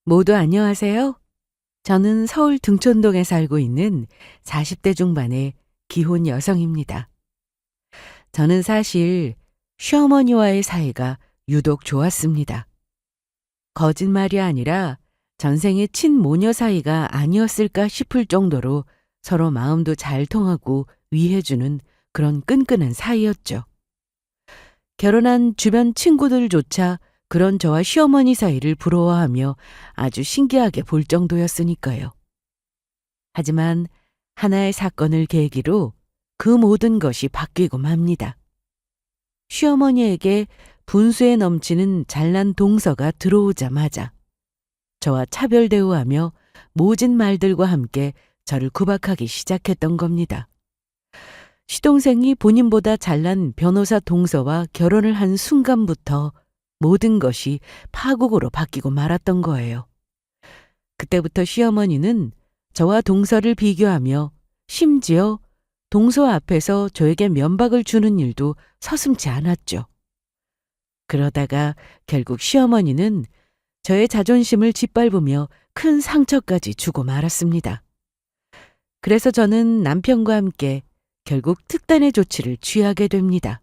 모두 안녕하세요. 저는 서울 등촌동에 살고 있는 40대 중반의 기혼 여성입니다. 저는 사실 시어머니와의 사이가 유독 좋았습니다. 거짓말이 아니라 전생의 친모녀 사이가 아니었을까 싶을 정도로 서로 마음도 잘 통하고 위해주는 그런 끈끈한 사이였죠. 결혼한 주변 친구들조차 그런 저와 시어머니 사이를 부러워하며 아주 신기하게 볼 정도였으니까요. 하지만 하나의 사건을 계기로 그 모든 것이 바뀌고 맙니다. 시어머니에게 분수에 넘치는 잘난 동서가 들어오자마자 저와 차별 대우하며 모진 말들과 함께 저를 구박하기 시작했던 겁니다. 시동생이 본인보다 잘난 변호사 동서와 결혼을 한 순간부터 모든 것이 파국으로 바뀌고 말았던 거예요. 그때부터 시어머니는 저와 동서를 비교하며 심지어 동서 앞에서 저에게 면박을 주는 일도 서슴지 않았죠. 그러다가 결국 시어머니는 저의 자존심을 짓밟으며 큰 상처까지 주고 말았습니다. 그래서 저는 남편과 함께 결국 특단의 조치를 취하게 됩니다.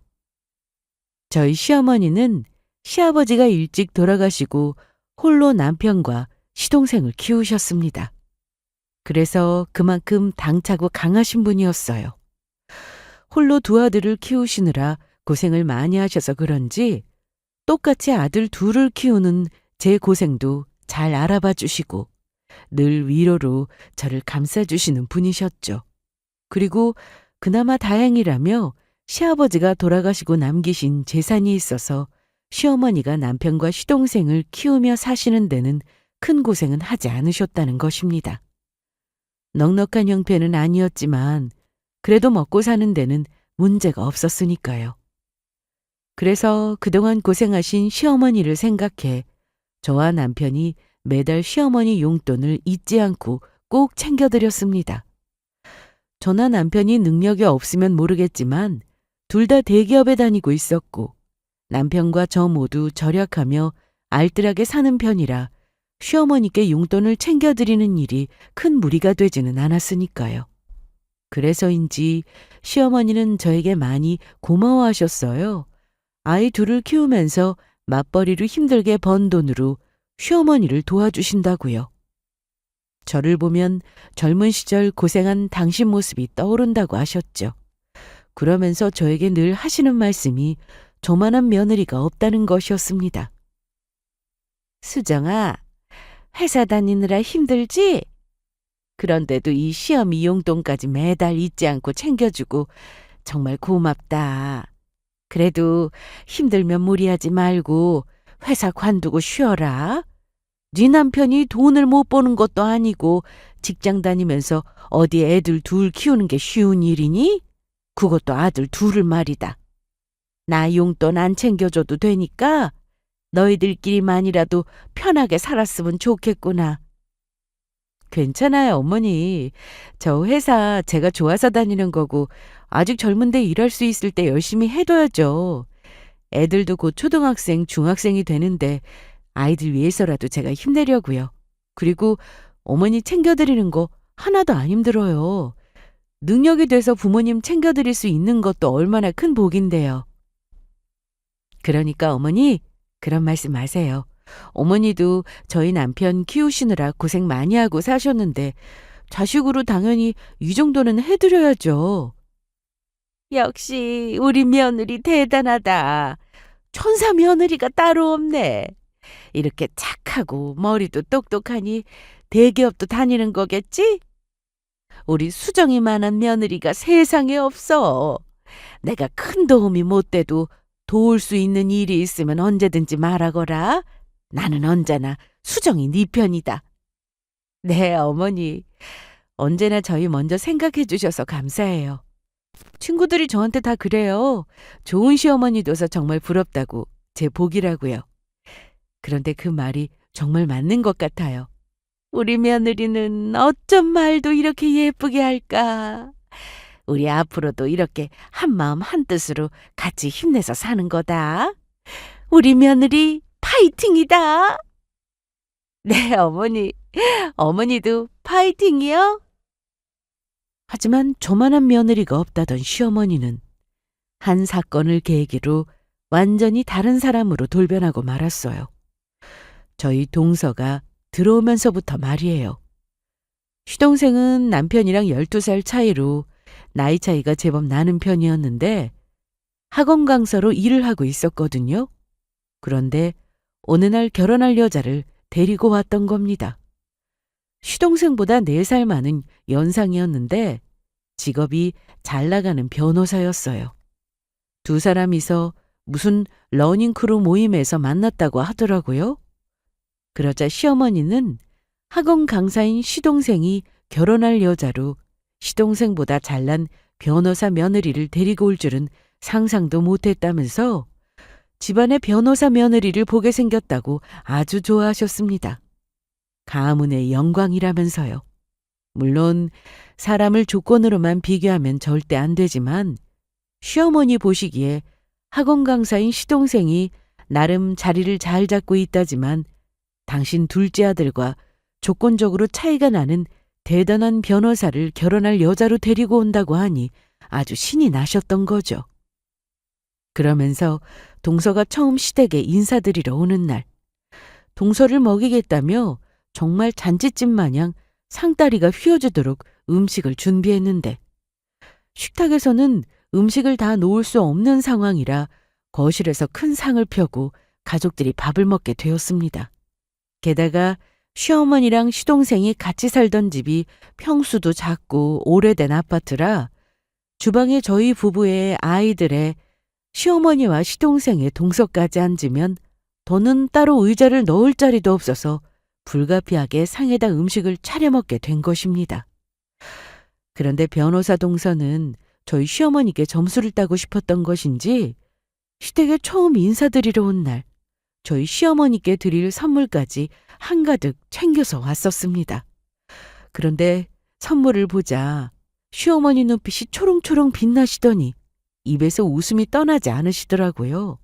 저희 시어머니는 시아버지가 일찍 돌아가시고 홀로 남편과 시동생을 키우셨습니다. 그래서 그만큼 당차고 강하신 분이었어요. 홀로 두 아들을 키우시느라 고생을 많이 하셔서 그런지 똑같이 아들 둘을 키우는 제 고생도 잘 알아봐 주시고 늘 위로로 저를 감싸주시는 분이셨죠. 그리고 그나마 다행이라며 시아버지가 돌아가시고 남기신 재산이 있어서 시어머니가 남편과 시동생을 키우며 사시는 데는 큰 고생은 하지 않으셨다는 것입니다. 넉넉한 형편은 아니었지만 그래도 먹고 사는 데는 문제가 없었으니까요. 그래서 그동안 고생하신 시어머니를 생각해 저와 남편이 매달 시어머니 용돈을 잊지 않고 꼭 챙겨드렸습니다. 저나 남편이 능력이 없으면 모르겠지만 둘 다 대기업에 다니고 있었고 남편과 저 모두 절약하며 알뜰하게 사는 편이라 시어머니께 용돈을 챙겨드리는 일이 큰 무리가 되지는 않았으니까요. 그래서인지 시어머니는 저에게 많이 고마워하셨어요. 아이 둘을 키우면서 맞벌이로 힘들게 번 돈으로 시어머니를 도와주신다고요. 저를 보면 젊은 시절 고생한 당신 모습이 떠오른다고 하셨죠. 그러면서 저에게 늘 하시는 말씀이 저만한 며느리가 없다는 것이었습니다. 수정아, 회사 다니느라 힘들지? 그런데도 이 시어미 용돈까지 매달 잊지 않고 챙겨주고 정말 고맙다. 그래도 힘들면 무리하지 말고 회사 관두고 쉬어라. 네 남편이 돈을 못 버는 것도 아니고 직장 다니면서 어디 애들 둘 키우는 게 쉬운 일이니? 그것도 아들 둘을 말이다. 나 용돈 안 챙겨줘도 되니까 너희들끼리만이라도 편하게 살았으면 좋겠구나. 괜찮아요, 어머니. 저 회사 제가 좋아서 다니는 거고 아직 젊은데 일할 수 있을 때 열심히 해둬야죠. 애들도 곧 초등학생, 중학생이 되는데 아이들 위해서라도 제가 힘내려고요. 그리고 어머니 챙겨드리는 거 하나도 안 힘들어요. 능력이 돼서 부모님 챙겨드릴 수 있는 것도 얼마나 큰 복인데요. 그러니까 어머니 그런 말씀 마세요. 어머니도 저희 남편 키우시느라 고생 많이 하고 사셨는데 자식으로 당연히 이 정도는 해드려야죠. 역시 우리 며느리 대단하다. 천사 며느리가 따로 없네. 이렇게 착하고 머리도 똑똑하니 대기업도 다니는 거겠지? 우리 수정이만한 며느리가 세상에 없어. 내가 큰 도움이 못 돼도 도울 수 있는 일이 있으면 언제든지 말하거라. 나는 언제나 수정이 네 편이다. 네, 어머니. 언제나 저희 먼저 생각해 주셔서 감사해요. 친구들이 저한테 다 그래요. 좋은 시어머니 둬서 정말 부럽다고, 제 복이라고요. 그런데 그 말이 정말 맞는 것 같아요. 우리 며느리는 어쩜 말도 이렇게 예쁘게 할까? 우리 앞으로도 이렇게 한마음 한뜻으로 같이 힘내서 사는 거다. 우리 며느리 파이팅이다. 네, 어머니. 어머니도 파이팅이요? 하지만 저만한 며느리가 없다던 시어머니는 한 사건을 계기로 완전히 다른 사람으로 돌변하고 말았어요. 저희 동서가 들어오면서부터 말이에요. 시동생은 남편이랑 12살 차이로 나이 차이가 제법 나는 편이었는데 학원 강사로 일을 하고 있었거든요. 그런데 어느 날 결혼할 여자를 데리고 왔던 겁니다. 시동생보다 4살 많은 연상이었는데 직업이 잘 나가는 변호사였어요. 두 사람이서 무슨 러닝크루 모임에서 만났다고 하더라고요. 그러자 시어머니는 학원 강사인 시동생이 결혼할 여자로 시동생보다 잘난 변호사 며느리를 데리고 올 줄은 상상도 못했다면서 집안에 변호사 며느리를 보게 생겼다고 아주 좋아하셨습니다. 가문의 영광이라면서요. 물론 사람을 조건으로만 비교하면 절대 안 되지만 시어머니 보시기에 학원 강사인 시동생이 나름 자리를 잘 잡고 있다지만 당신 둘째 아들과 조건적으로 차이가 나는 대단한 변호사를 결혼할 여자로 데리고 온다고 하니 아주 신이 나셨던 거죠. 그러면서 동서가 처음 시댁에 인사드리러 오는 날, 동서를 먹이겠다며 정말 잔치집 마냥 상다리가 휘어지도록 음식을 준비했는데 식탁에서는 음식을 다 놓을 수 없는 상황이라 거실에서 큰 상을 펴고 가족들이 밥을 먹게 되었습니다. 게다가 시어머니랑 시동생이 같이 살던 집이 평수도 작고 오래된 아파트라 주방에 저희 부부의 아이들의 시어머니와 시동생의 동서까지 앉으면 더는 따로 의자를 넣을 자리도 없어서 불가피하게 상에다 음식을 차려 먹게 된 것입니다. 그런데 변호사 동서는 저희 시어머니께 점수를 따고 싶었던 것인지 시댁에 처음 인사드리러 온 날 저희 시어머니께 드릴 선물까지 한가득 챙겨서 왔었습니다. 그런데 선물을 보자 시어머니 눈빛이 초롱초롱 빛나시더니 입에서 웃음이 떠나지 않으시더라고요.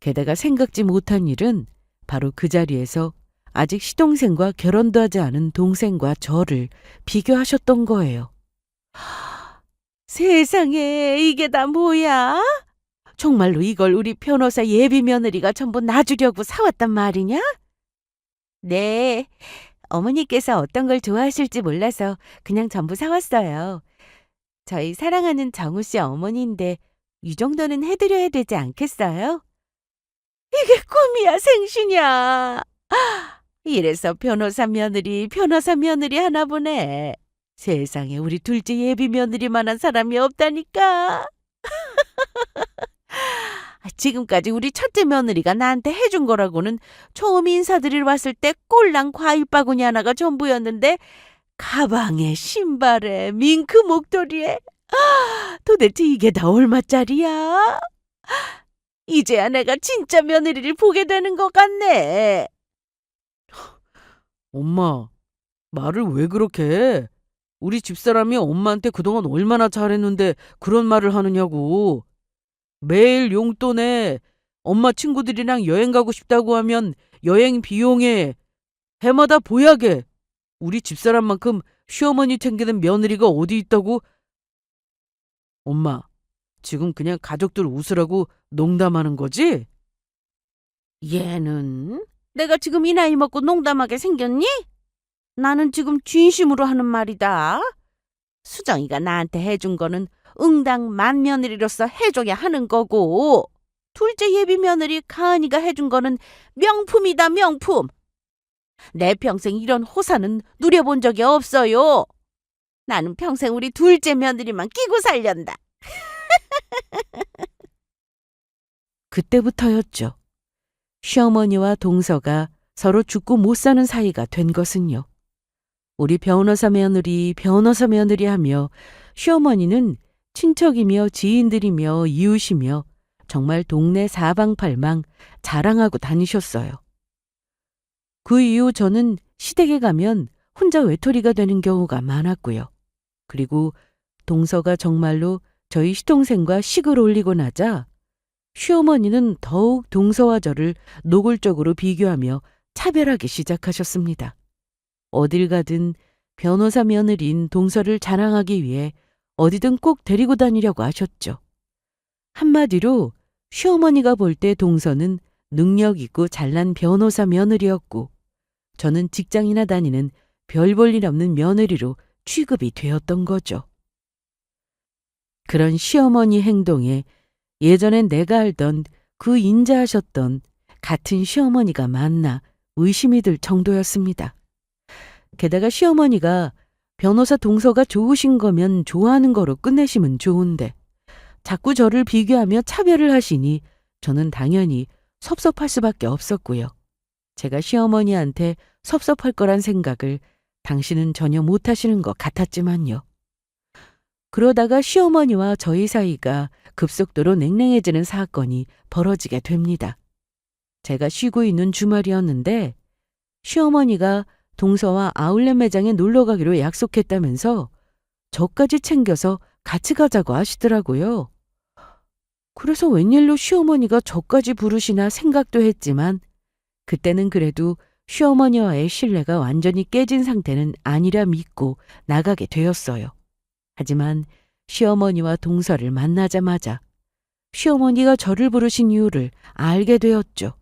게다가 생각지 못한 일은 바로 그 자리에서 아직 시동생과 결혼도 하지 않은 동생과 저를 비교하셨던 거예요. 세상에 이게 다 뭐야? 정말로 이걸 우리 변호사 예비 며느리가 전부 놔주려고 사왔단 말이냐? 네, 어머니께서 어떤 걸 좋아하실지 몰라서 그냥 전부 사왔어요. 저희 사랑하는 정우 씨 어머니인데 이 정도는 해드려야 되지 않겠어요? 이게 꿈이야 생시냐? 이래서 변호사 며느리 하나 보네. 세상에 우리 둘째 예비 며느리만한 사람이 없다니까. 지금까지 우리 첫째 며느리가 나한테 해준 거라고는 처음 인사드리러 왔을 때 꼴랑 과일 바구니 하나가 전부였는데 가방에 신발에 밍크 목도리에 도대체 이게 다 얼마짜리야? 이제야 내가 진짜 며느리를 보게 되는 것 같네. 엄마, 말을 왜 그렇게 해? 우리 집사람이 엄마한테 그동안 얼마나 잘했는데 그런 말을 하느냐고. 매일 용돈에 엄마 친구들이랑 여행 가고 싶다고 하면 여행 비용에 해마다 보약에 우리 집사람만큼 시어머니 챙기는 며느리가 어디 있다고? 엄마, 지금 그냥 가족들 웃으라고 농담하는 거지? 얘는 내가 지금 이 나이 먹고 농담하게 생겼니? 나는 지금 진심으로 하는 말이다. 수정이가 나한테 해준 거는 응당 맏며느리로서 해줘야 하는 거고 둘째 예비 며느리 가은이가 해준 거는 명품이다 명품. 내 평생 이런 호사는 누려본 적이 없어요. 나는 평생 우리 둘째 며느리만 끼고 살련다. 그때부터였죠. 시어머니와 동서가 서로 죽고 못 사는 사이가 된 것은요. 우리 변호사 며느리 하며 시어머니는 친척이며 지인들이며 이웃이며 정말 동네 사방팔방 자랑하고 다니셨어요. 그 이후 저는 시댁에 가면 혼자 외톨이가 되는 경우가 많았고요. 그리고 동서가 정말로 저희 시동생과 식을 올리고 나자 시어머니는 더욱 동서와 저를 노골적으로 비교하며 차별하기 시작하셨습니다. 어딜 가든 변호사 며느리인 동서를 자랑하기 위해 어디든 꼭 데리고 다니려고 하셨죠. 한마디로 시어머니가 볼 때 동서는 능력 있고 잘난 변호사 며느리였고 저는 직장이나 다니는 별 볼 일 없는 며느리로 취급이 되었던 거죠. 그런 시어머니 행동에 예전엔 내가 알던 그 인자하셨던 같은 시어머니가 맞나 의심이 들 정도였습니다. 게다가 시어머니가 변호사 동서가 좋으신 거면 좋아하는 거로 끝내시면 좋은데 자꾸 저를 비교하며 차별을 하시니 저는 당연히 섭섭할 수밖에 없었고요. 제가 시어머니한테 섭섭할 거란 생각을 당신은 전혀 못 하시는 것 같았지만요. 그러다가 시어머니와 저희 사이가 급속도로 냉랭해지는 사건이 벌어지게 됩니다. 제가 쉬고 있는 주말이었는데 시어머니가 동서와 아울렛 매장에 놀러 가기로 약속했다면서 저까지 챙겨서 같이 가자고 하시더라고요. 그래서 웬일로 시어머니가 저까지 부르시나 생각도 했지만 그때는 그래도 시어머니와의 신뢰가 완전히 깨진 상태는 아니라 믿고 나가게 되었어요. 하지만 시어머니와 동서를 만나자마자 시어머니가 저를 부르신 이유를 알게 되었죠.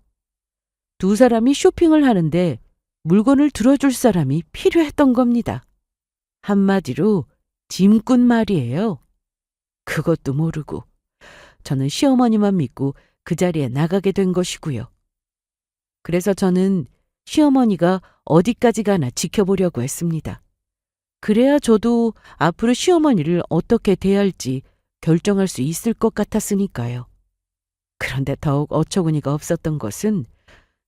두 사람이 쇼핑을 하는데 물건을 들어줄 사람이 필요했던 겁니다. 한마디로 짐꾼 말이에요. 그것도 모르고 저는 시어머니만 믿고 그 자리에 나가게 된 것이고요. 그래서 저는 시어머니가 어디까지 가나 지켜보려고 했습니다. 그래야 저도 앞으로 시어머니를 어떻게 대할지 결정할 수 있을 것 같았으니까요. 그런데 더욱 어처구니가 없었던 것은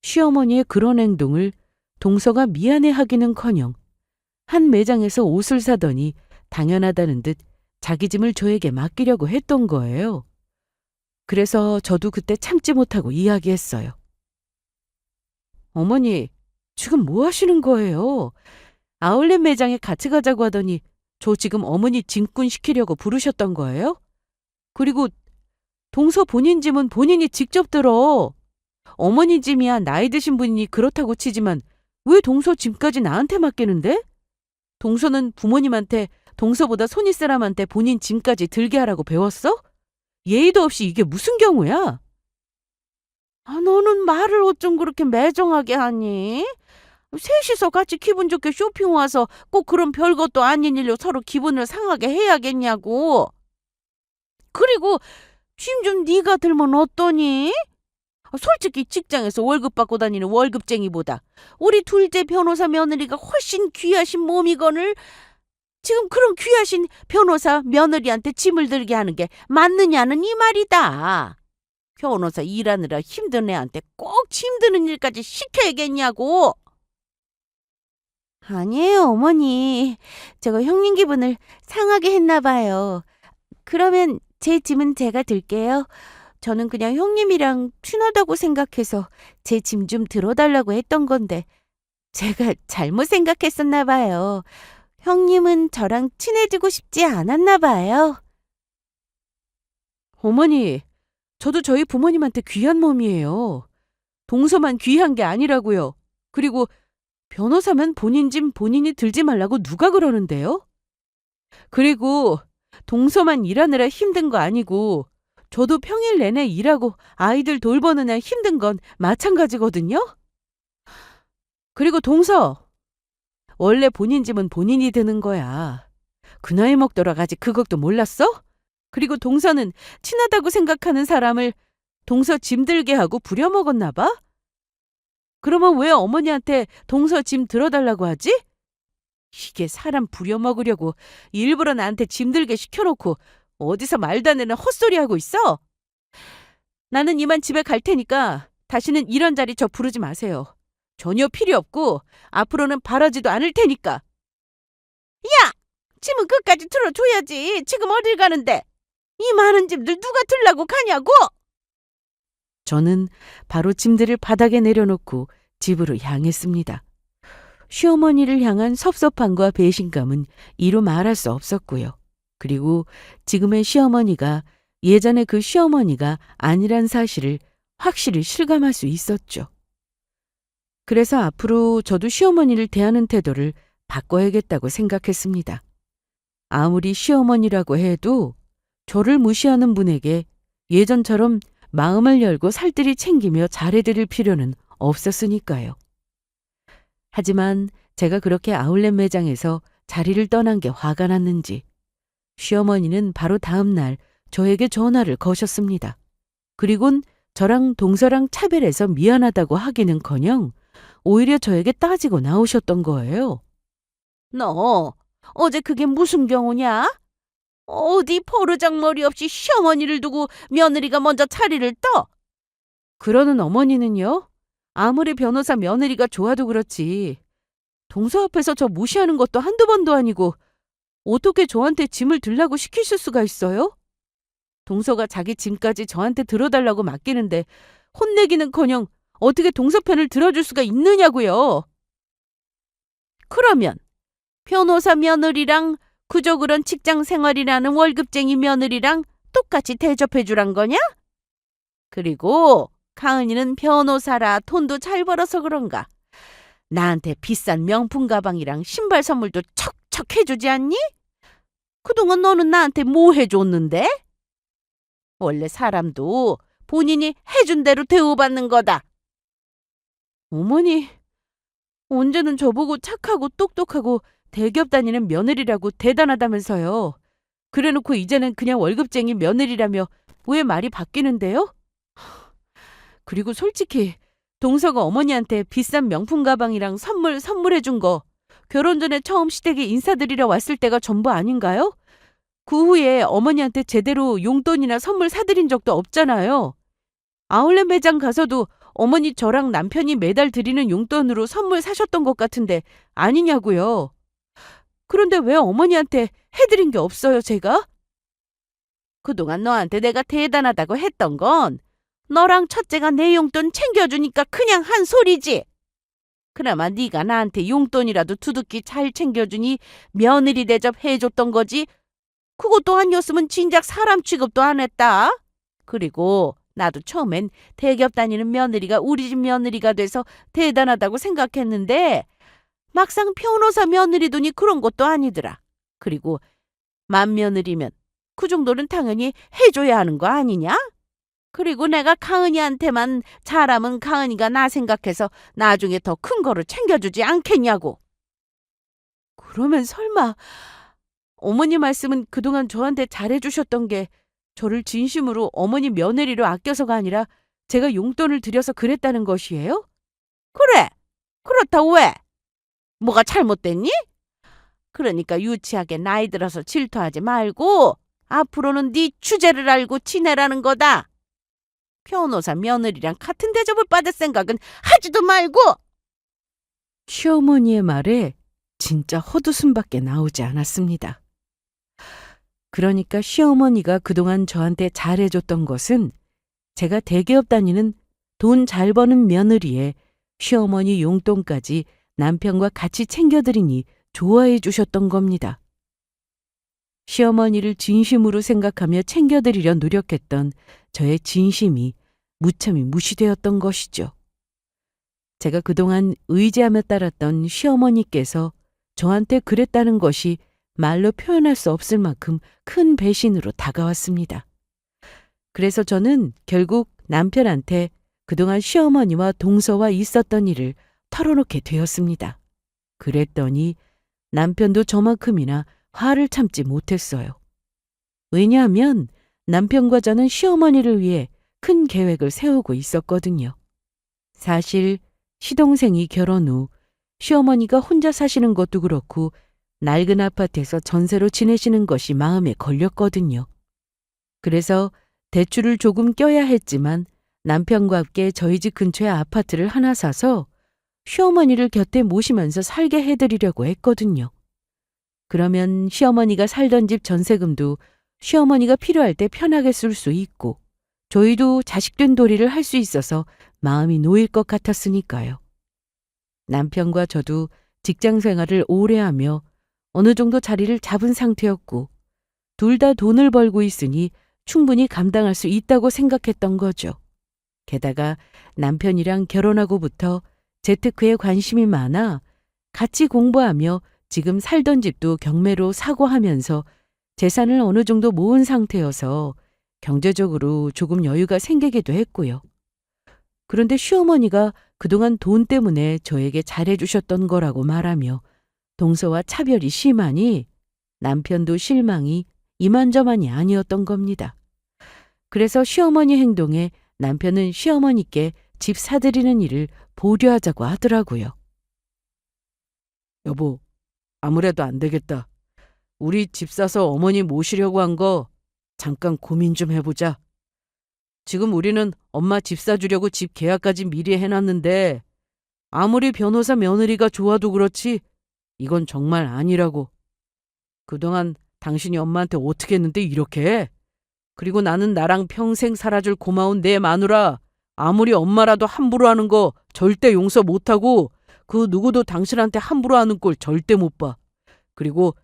시어머니의 그런 행동을 동서가 미안해하기는커녕 한 매장에서 옷을 사더니 당연하다는 듯 자기 짐을 저에게 맡기려고 했던 거예요. 그래서 저도 그때 참지 못하고 이야기했어요. 어머니, 지금 뭐 하시는 거예요? 아울렛 매장에 같이 가자고 하더니 저 지금 어머니 짐꾼 시키려고 부르셨던 거예요? 그리고 동서 본인 짐은 본인이 직접 들어. 어머니 짐이야 나이 드신 분이니 그렇다고 치지만 왜 동서 짐까지 나한테 맡기는데? 동서는 부모님한테 동서보다 손 있 사람한테 본인 짐까지 들게 하라고 배웠어? 예의도 없이 이게 무슨 경우야? 너는 말을 어쩜 그렇게 매정하게 하니? 셋이서 같이 기분 좋게 쇼핑 와서 꼭 그런 별것도 아닌 일로 서로 기분을 상하게 해야겠냐고. 그리고 짐 좀 네가 들면 어떠니? 솔직히 직장에서 월급 받고 다니는 월급쟁이보다 우리 둘째 변호사 며느리가 훨씬 귀하신 몸이거늘 지금 그런 귀하신 변호사 며느리한테 짐을 들게 하는 게 맞느냐는 이 말이다. 변호사 일하느라 힘든 애한테 꼭 짐 드는 일까지 시켜야겠냐고. 아니에요, 어머니. 제가 형님 기분을 상하게 했나 봐요. 그러면 제 짐은 제가 들게요. 저는 그냥 형님이랑 친하다고 생각해서 제 짐 좀 들어달라고 했던 건데 제가 잘못 생각했었나 봐요. 형님은 저랑 친해지고 싶지 않았나 봐요. 어머니, 저도 저희 부모님한테 귀한 몸이에요. 동서만 귀한 게 아니라고요. 그리고 변호사면 본인 짐 본인이 들지 말라고 누가 그러는데요? 그리고 동서만 일하느라 힘든 거 아니고 저도 평일 내내 일하고 아이들 돌보는 애 힘든 건 마찬가지거든요? 그리고 동서, 원래 본인 짐은 본인이 드는 거야. 그 나이 먹도록 아직 그것도 몰랐어? 그리고 동서는 친하다고 생각하는 사람을 동서 짐 들게 하고 부려먹었나 봐? 그러면 왜 어머니한테 동서 짐 들어달라고 하지? 이게 사람 부려먹으려고 일부러 나한테 짐 들게 시켜놓고 어디서 말도 안 되는 헛소리 하고 있어? 나는 이만 집에 갈 테니까 다시는 이런 자리 저 부르지 마세요. 전혀 필요 없고 앞으로는 바라지도 않을 테니까. 야! 짐은 끝까지 들어줘야지. 지금 어딜 가는데? 이 많은 짐들 누가 들라고 가냐고? 저는 바로 짐들을 바닥에 내려놓고 집으로 향했습니다. 시어머니를 향한 섭섭함과 배신감은 이루 말할 수 없었고요. 그리고 지금의 시어머니가 예전의 그 시어머니가 아니란 사실을 확실히 실감할 수 있었죠. 그래서 앞으로 저도 시어머니를 대하는 태도를 바꿔야겠다고 생각했습니다. 아무리 시어머니라고 해도 저를 무시하는 분에게 예전처럼 마음을 열고 살뜰히 챙기며 잘해드릴 필요는 없었으니까요. 하지만 제가 그렇게 아울렛 매장에서 자리를 떠난 게 화가 났는지 시어머니는 바로 다음 날 저에게 전화를 거셨습니다. 그리곤 저랑 동서랑 차별해서 미안하다고 하기는커녕 오히려 저에게 따지고 나오셨던 거예요. 너 어제 그게 무슨 경우냐? 어디 포르장머리 없이 시어머니를 두고 며느리가 먼저 자리를 떠? 그러는 어머니는요? 아무리 변호사 며느리가 좋아도 그렇지. 동서 앞에서 저 무시하는 것도 한두 번도 아니고 어떻게 저한테 짐을 들라고 시키실 수가 있어요? 동서가 자기 짐까지 저한테 들어달라고 맡기는데 혼내기는커녕 어떻게 동서 편을 들어줄 수가 있느냐고요. 그러면 변호사 며느리랑 그저 그런 직장 생활이라는 월급쟁이 며느리랑 똑같이 대접해주란 거냐? 그리고 가은이는 변호사라 돈도 잘 벌어서 그런가 나한테 비싼 명품 가방이랑 신발 선물도 척척 해주지 않니? 그동안 너는 나한테 뭐 해줬는데? 원래 사람도 본인이 해준 대로 대우받는 거다. 어머니, 언제는 저보고 착하고 똑똑하고 대기업 다니는 며느리라고 대단하다면서요. 그래놓고 이제는 그냥 월급쟁이 며느리라며 왜 말이 바뀌는데요? 그리고 솔직히 동서가 어머니한테 비싼 명품 가방이랑 선물해준 거 결혼 전에 처음 시댁에 인사드리러 왔을 때가 전부 아닌가요? 그 후에 어머니한테 제대로 용돈이나 선물 사드린 적도 없잖아요. 아울렛 매장 가서도 어머니 저랑 남편이 매달 드리는 용돈으로 선물 사셨던 것 같은데 아니냐고요. 그런데 왜 어머니한테 해드린 게 없어요, 제가? 그동안 너한테 내가 대단하다고 했던 건 너랑 첫째가 내 용돈 챙겨주니까 그냥 한 소리지. 그나마 네가 나한테 용돈이라도 두둑히 잘 챙겨주니 며느리 대접 해줬던 거지. 그것도 아니었으면 진작 사람 취급도 안 했다. 그리고 나도 처음엔 대기업 다니는 며느리가 우리 집 며느리가 돼서 대단하다고 생각했는데 막상 변호사 며느리 두니 그런 것도 아니더라. 그리고 맏며느리면 그 정도는 당연히 해줘야 하는 거 아니냐? 그리고 내가 가은이한테만 잘하면 가은이가 나 생각해서 나중에 더 큰 거를 챙겨주지 않겠냐고. 그러면 설마 어머니 말씀은 그동안 저한테 잘해주셨던 게 저를 진심으로 어머니 며느리로 아껴서가 아니라 제가 용돈을 드려서 그랬다는 것이에요? 그래. 그렇다 왜? 뭐가 잘못됐니? 그러니까 유치하게 나이 들어서 질투하지 말고 앞으로는 네 주제를 알고 지내라는 거다. 변호사 며느리랑 같은 대접을 받을 생각은 하지도 말고. 시어머니의 말에 진짜 헛웃음밖에 나오지 않았습니다. 그러니까 시어머니가 그동안 저한테 잘해줬던 것은 제가 대기업 다니는 돈 잘 버는 며느리에 시어머니 용돈까지 남편과 같이 챙겨드리니 좋아해 주셨던 겁니다. 시어머니를 진심으로 생각하며 챙겨드리려 노력했던 저의 진심이 무참히 무시되었던 것이죠. 제가 그동안 의지하며 따랐던 시어머니께서 저한테 그랬다는 것이 말로 표현할 수 없을 만큼 큰 배신으로 다가왔습니다. 그래서 저는 결국 남편한테 그동안 시어머니와 동서와 있었던 일을 털어놓게 되었습니다. 그랬더니 남편도 저만큼이나 화를 참지 못했어요. 왜냐하면 남편과 저는 시어머니를 위해 큰 계획을 세우고 있었거든요. 사실 시동생이 결혼 후 시어머니가 혼자 사시는 것도 그렇고 낡은 아파트에서 전세로 지내시는 것이 마음에 걸렸거든요. 그래서 대출을 조금 껴야 했지만 남편과 함께 저희 집 근처에 아파트를 하나 사서 시어머니를 곁에 모시면서 살게 해드리려고 했거든요. 그러면 시어머니가 살던 집 전세금도 시어머니가 필요할 때 편하게 쓸 수 있고 저희도 자식된 도리를 할 수 있어서 마음이 놓일 것 같았으니까요. 남편과 저도 직장 생활을 오래 하며 어느 정도 자리를 잡은 상태였고 둘 다 돈을 벌고 있으니 충분히 감당할 수 있다고 생각했던 거죠. 게다가 남편이랑 결혼하고부터 재테크에 관심이 많아 같이 공부하며 지금 살던 집도 경매로 사고 하면서 재산을 어느 정도 모은 상태여서 경제적으로 조금 여유가 생기기도 했고요. 그런데 시어머니가 그동안 돈 때문에 저에게 잘해주셨던 거라고 말하며 동서와 차별이 심하니 남편도 실망이 이만저만이 아니었던 겁니다. 그래서 시어머니 행동에 남편은 시어머니께 집 사드리는 일을 보류하자고 하더라고요. 여보, 아무래도 안 되겠다. 우리 집 사서 어머니 모시려고 한 거 잠깐 고민 좀 해보자. 지금 우리는 엄마 집 사주려고 집 계약까지 미리 해놨는데 아무리 변호사 며느리가 좋아도 그렇지 이건 정말 아니라고. 그동안 당신이 엄마한테 어떻게 했는데 이렇게 해? 그리고 나는 나랑 평생 살아줄 고마운 내 마누라 아무리 엄마라도 함부로 하는 거 절대 용서 못하고 그 누구도 당신한테 함부로 하는 꼴 절대 못 봐. 그리고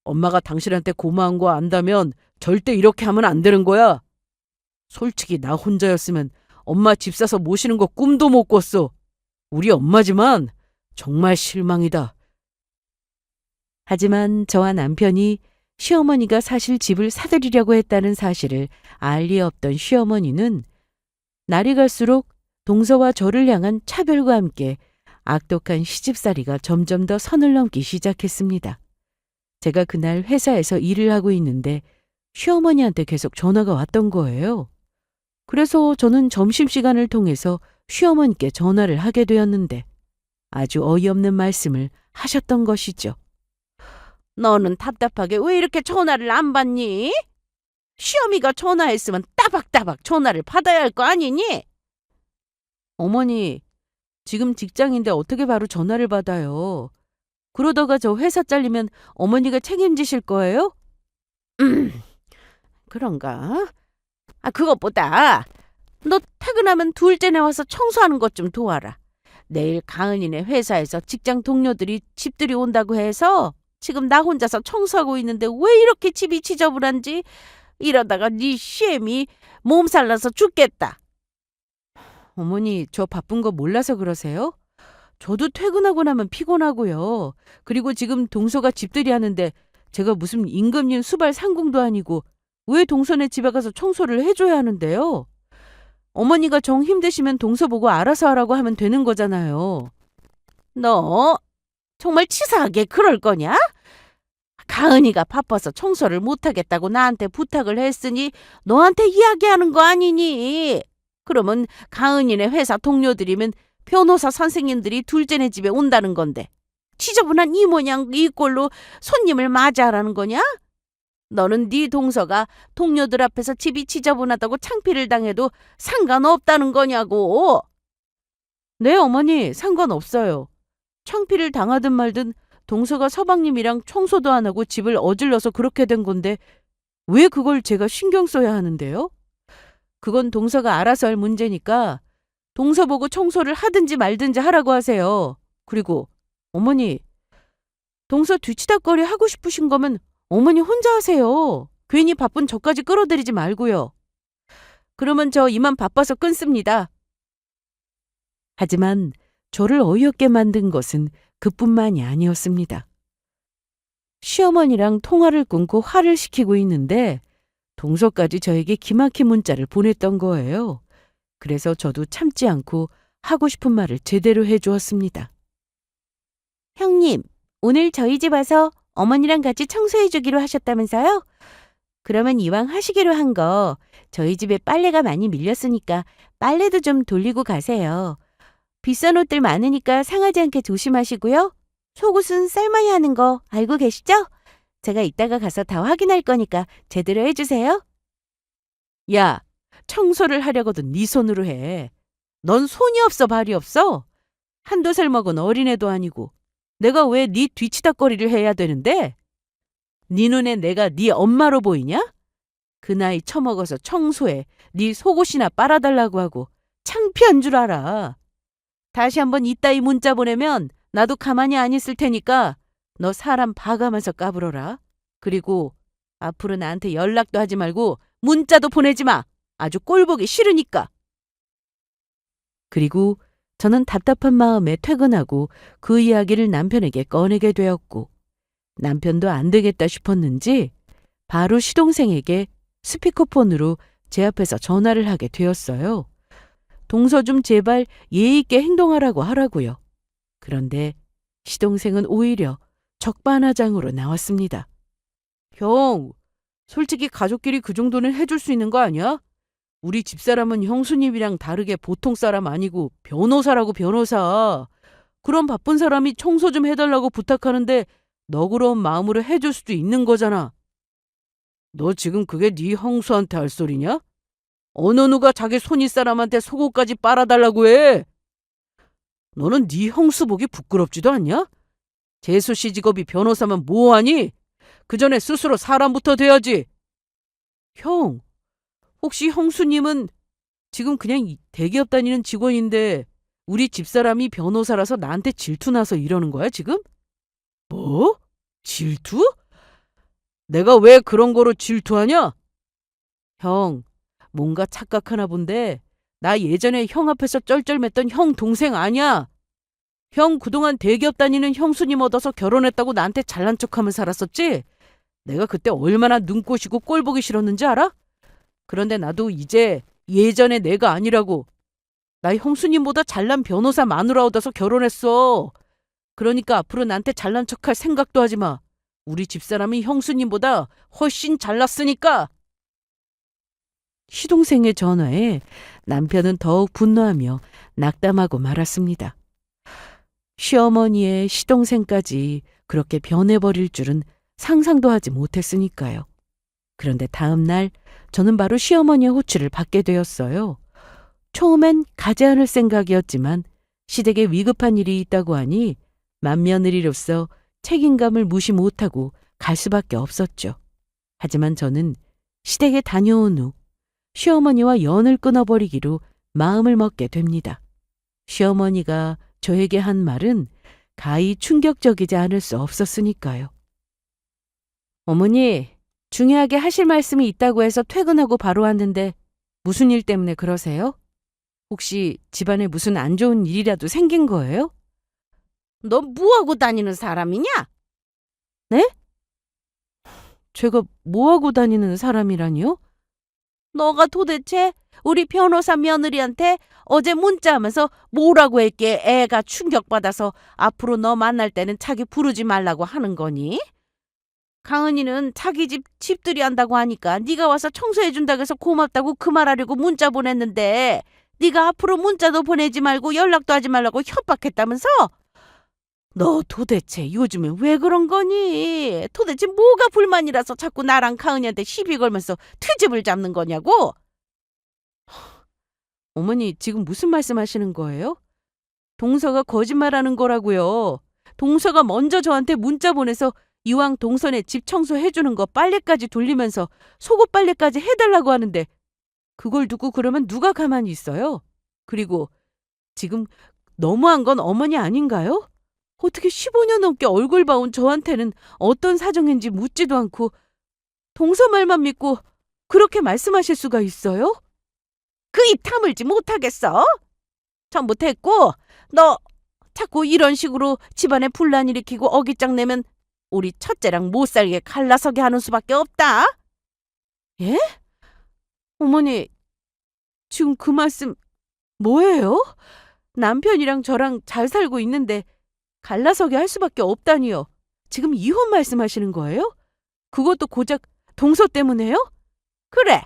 엄마가 당신한테 고마운 거 안다면 절대 이렇게 하면 안 되는 거야. 솔직히 나 혼자였으면 엄마 집 사서 모시는 거 꿈도 못 꿨어. 우리 엄마지만 정말 실망이다. 하지만 저와 남편이 시어머니가 사실 집을 사드리려고 했다는 사실을 알 리 없던 시어머니는 날이 갈수록 동서와 저를 향한 차별과 함께 악독한 시집살이가 점점 더 선을 넘기 시작했습니다. 제가 그날 회사에서 일을 하고 있는데 시어머니한테 계속 전화가 왔던 거예요. 그래서 저는 점심시간을 통해서 시어머니께 전화를 하게 되었는데 아주 어이없는 말씀을 하셨던 것이죠. 너는 답답하게 왜 이렇게 전화를 안 받니? 시어미가 전화했으면 따박따박 전화를 받아야 할 거 아니니? 어머니, 지금 직장인데 어떻게 바로 전화를 받아요? 그러다가 저 회사 잘리면 어머니가 책임지실 거예요? 그런가? 그것보다 너 퇴근하면 둘째네 와서 청소하는 것 좀 도와라. 내일 가은이네 회사에서 직장 동료들이 집들이 온다고 해서 지금 나 혼자서 청소하고 있는데 왜 이렇게 집이 지저분한지 이러다가 네 시엠이 몸살 나서 죽겠다. 어머니, 저 바쁜 거 몰라서 그러세요? 저도 퇴근하고 나면 피곤하고요. 그리고 지금 동서가 집들이 하는데 제가 무슨 임금님 수발 상궁도 아니고 왜 동서네 집에 가서 청소를 해줘야 하는데요? 어머니가 정 힘드시면 동서 보고 알아서 하라고 하면 되는 거잖아요. 너 정말 치사하게 그럴 거냐? 가은이가 바빠서 청소를 못하겠다고 나한테 부탁을 했으니 너한테 이야기하는 거 아니니? 그러면 가은이네 회사 동료들이면 변호사 선생님들이 둘째네 집에 온다는 건데 지저분한 이 모양 이 꼴로 손님을 맞이하라는 거냐? 너는 네 동서가 동료들 앞에서 집이 지저분하다고 창피를 당해도 상관없다는 거냐고. 네, 어머니, 상관없어요. 창피를 당하든 말든 동서가 서방님이랑 청소도 안 하고 집을 어질러서 그렇게 된 건데 왜 그걸 제가 신경 써야 하는데요? 그건 동서가 알아서 할 문제니까 동서 보고 청소를 하든지 말든지 하라고 하세요. 그리고 어머니, 동서 뒤치다거리 하고 싶으신 거면 어머니 혼자 하세요. 괜히 바쁜 저까지 끌어들이지 말고요. 그러면 저 이만 바빠서 끊습니다. 하지만 저를 어이없게 만든 것은 그뿐만이 아니었습니다. 시어머니랑 통화를 끊고 화를 시키고 있는데 동서까지 저에게 기막힌 문자를 보냈던 거예요. 그래서 저도 참지 않고 하고 싶은 말을 제대로 해주었습니다. 형님, 오늘 저희 집 와서 어머니랑 같이 청소해 주기로 하셨다면서요? 그러면 이왕 하시기로 한 거 저희 집에 빨래가 많이 밀렸으니까 빨래도 좀 돌리고 가세요. 비싼 옷들 많으니까 상하지 않게 조심하시고요. 속옷은 삶아야 하는 거 알고 계시죠? 제가 이따가 가서 다 확인할 거니까 제대로 해주세요. 야, 청소를 하려거든 네 손으로 해. 넌 손이 없어 발이 없어? 한두 살 먹은 어린애도 아니고 내가 왜 네 뒤치다꺼리를 해야 되는데? 네 눈에 내가 네 엄마로 보이냐? 그 나이 처먹어서 청소해 네 속옷이나 빨아달라고 하고 창피한 줄 알아. 다시 한번 이따위 문자 보내면 나도 가만히 안 있을 테니까 너 사람 봐가면서 까불어라. 그리고 앞으로 나한테 연락도 하지 말고 문자도 보내지 마. 아주 꼴보기 싫으니까. 그리고 저는 답답한 마음에 퇴근하고 그 이야기를 남편에게 꺼내게 되었고, 남편도 안 되겠다 싶었는지 바로 시동생에게 스피커폰으로 제 앞에서 전화를 하게 되었어요. 동서 좀 제발 예의 있게 행동하라고 하라고요. 그런데 시동생은 오히려 적반하장으로 나왔습니다. 형, 솔직히 가족끼리 그 정도는 해줄 수 있는 거 아니야? 우리 집사람은 형수님이랑 다르게 보통 사람 아니고 변호사라고 변호사. 그런 바쁜 사람이 청소 좀 해달라고 부탁하는데 너그러운 마음으로 해줄 수도 있는 거잖아. 너 지금 그게 네 형수한테 할 소리냐? 어느 누가 자기 손윗사람한테 속옷까지 빨아달라고 해? 너는 네 형수 보기 부끄럽지도 않냐? 재수 씨 직업이 변호사면 뭐하니? 그 전에 스스로 사람부터 돼야지. 형, 혹시 형수님은 지금 그냥 대기업 다니는 직원인데 우리 집사람이 변호사라서 나한테 질투나서 이러는 거야, 지금? 뭐? 질투? 내가 왜 그런 거로 질투하냐? 형, 뭔가 착각하나 본데 나 예전에 형 앞에서 쩔쩔맸던 형 동생 아니야. 형 그동안 대기업 다니는 형수님 얻어서 결혼했다고 나한테 잘난 척하며 살았었지? 내가 그때 얼마나 눈꼬시고 꼴 보기 싫었는지 알아? 그런데 나도 이제 예전의 내가 아니라고. 나 형수님보다 잘난 변호사 마누라 얻어서 결혼했어. 그러니까 앞으로 나한테 잘난 척할 생각도 하지 마. 우리 집사람이 형수님보다 훨씬 잘났으니까. 시동생의 전화에 남편은 더욱 분노하며 낙담하고 말았습니다. 시어머니의 시동생까지 그렇게 변해버릴 줄은 상상도 하지 못했으니까요. 그런데 다음 날 저는 바로 시어머니의 호출을 받게 되었어요. 처음엔 가지 않을 생각이었지만 시댁에 위급한 일이 있다고 하니 맏며느리로서 책임감을 무시 못하고 갈 수밖에 없었죠. 하지만 저는 시댁에 다녀온 후 시어머니와 연을 끊어버리기로 마음을 먹게 됩니다. 시어머니가 저에게 한 말은 가히 충격적이지 않을 수 없었으니까요. 어머니, 중요하게 하실 말씀이 있다고 해서 퇴근하고 바로 왔는데 무슨 일 때문에 그러세요? 혹시 집안에 무슨 안 좋은 일이라도 생긴 거예요? 너 뭐하고 다니는 사람이냐? 네? 제가 뭐하고 다니는 사람이라니요? 너가 도대체 우리 변호사 며느리한테 어제 문자하면서 뭐라고 했기에 애가 충격받아서 앞으로 너 만날 때는 자기 부르지 말라고 하는 거니? 강은이는 자기 집 집들이 한다고 하니까 네가 와서 청소해준다고 해서 고맙다고 그 말하려고 문자 보냈는데 네가 앞으로 문자도 보내지 말고 연락도 하지 말라고 협박했다면서? 너 도대체 요즘에 왜 그런 거니? 도대체 뭐가 불만이라서 자꾸 나랑 강은이한테 시비 걸면서 트집을 잡는 거냐고? 어머니, 지금 무슨 말씀하시는 거예요? 동서가 거짓말하는 거라고요. 동서가 먼저 저한테 문자 보내서 이왕 동선에 집 청소해주는 거 빨래까지 돌리면서 속옷 빨래까지 해달라고 하는데 그걸 두고 그러면 누가 가만히 있어요? 그리고 지금 너무한 건 어머니 아닌가요? 어떻게 15년 넘게 얼굴 봐온 저한테는 어떤 사정인지 묻지도 않고 동서 말만 믿고 그렇게 말씀하실 수가 있어요? 그 입 다물지 못하겠어? 전부 됐고 너 자꾸 이런 식으로 집안에 분란 일으키고 어깃장 내면 우리 첫째랑 못 살게 갈라서게 하는 수밖에 없다. 예? 어머니, 지금 그 말씀 뭐예요? 남편이랑 저랑 잘 살고 있는데 갈라서게 할 수밖에 없다니요. 지금 이혼 말씀하시는 거예요? 그것도 고작 동서 때문에요? 그래.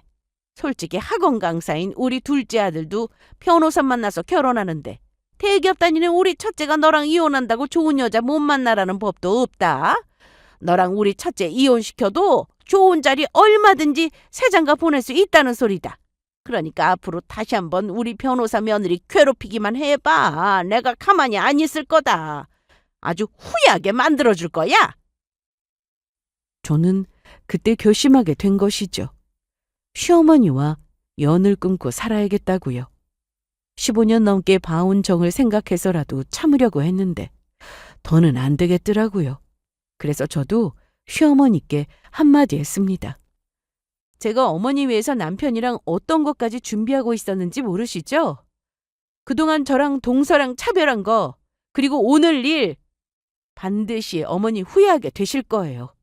솔직히 학원 강사인 우리 둘째 아들도 변호사 만나서 결혼하는데 대기업 다니는 우리 첫째가 너랑 이혼한다고 좋은 여자 못 만나라는 법도 없다. 너랑 우리 첫째 이혼시켜도 좋은 자리 얼마든지 새 장가 보낼 수 있다는 소리다. 그러니까 앞으로 다시 한번 우리 변호사 며느리 괴롭히기만 해봐. 내가 가만히 안 있을 거다. 아주 후회하게 만들어줄 거야. 저는 그때 결심하게 된 것이죠. 시어머니와 연을 끊고 살아야겠다고요. 15년 넘게 봐온 정을 생각해서라도 참으려고 했는데 더는 안 되겠더라고요. 그래서 저도 시어머니께 한마디 했습니다. 제가 어머니 위해서 남편이랑 어떤 것까지 준비하고 있었는지 모르시죠? 그동안 저랑 동서랑 차별한 거, 그리고 오늘 일 반드시 어머니 후회하게 되실 거예요.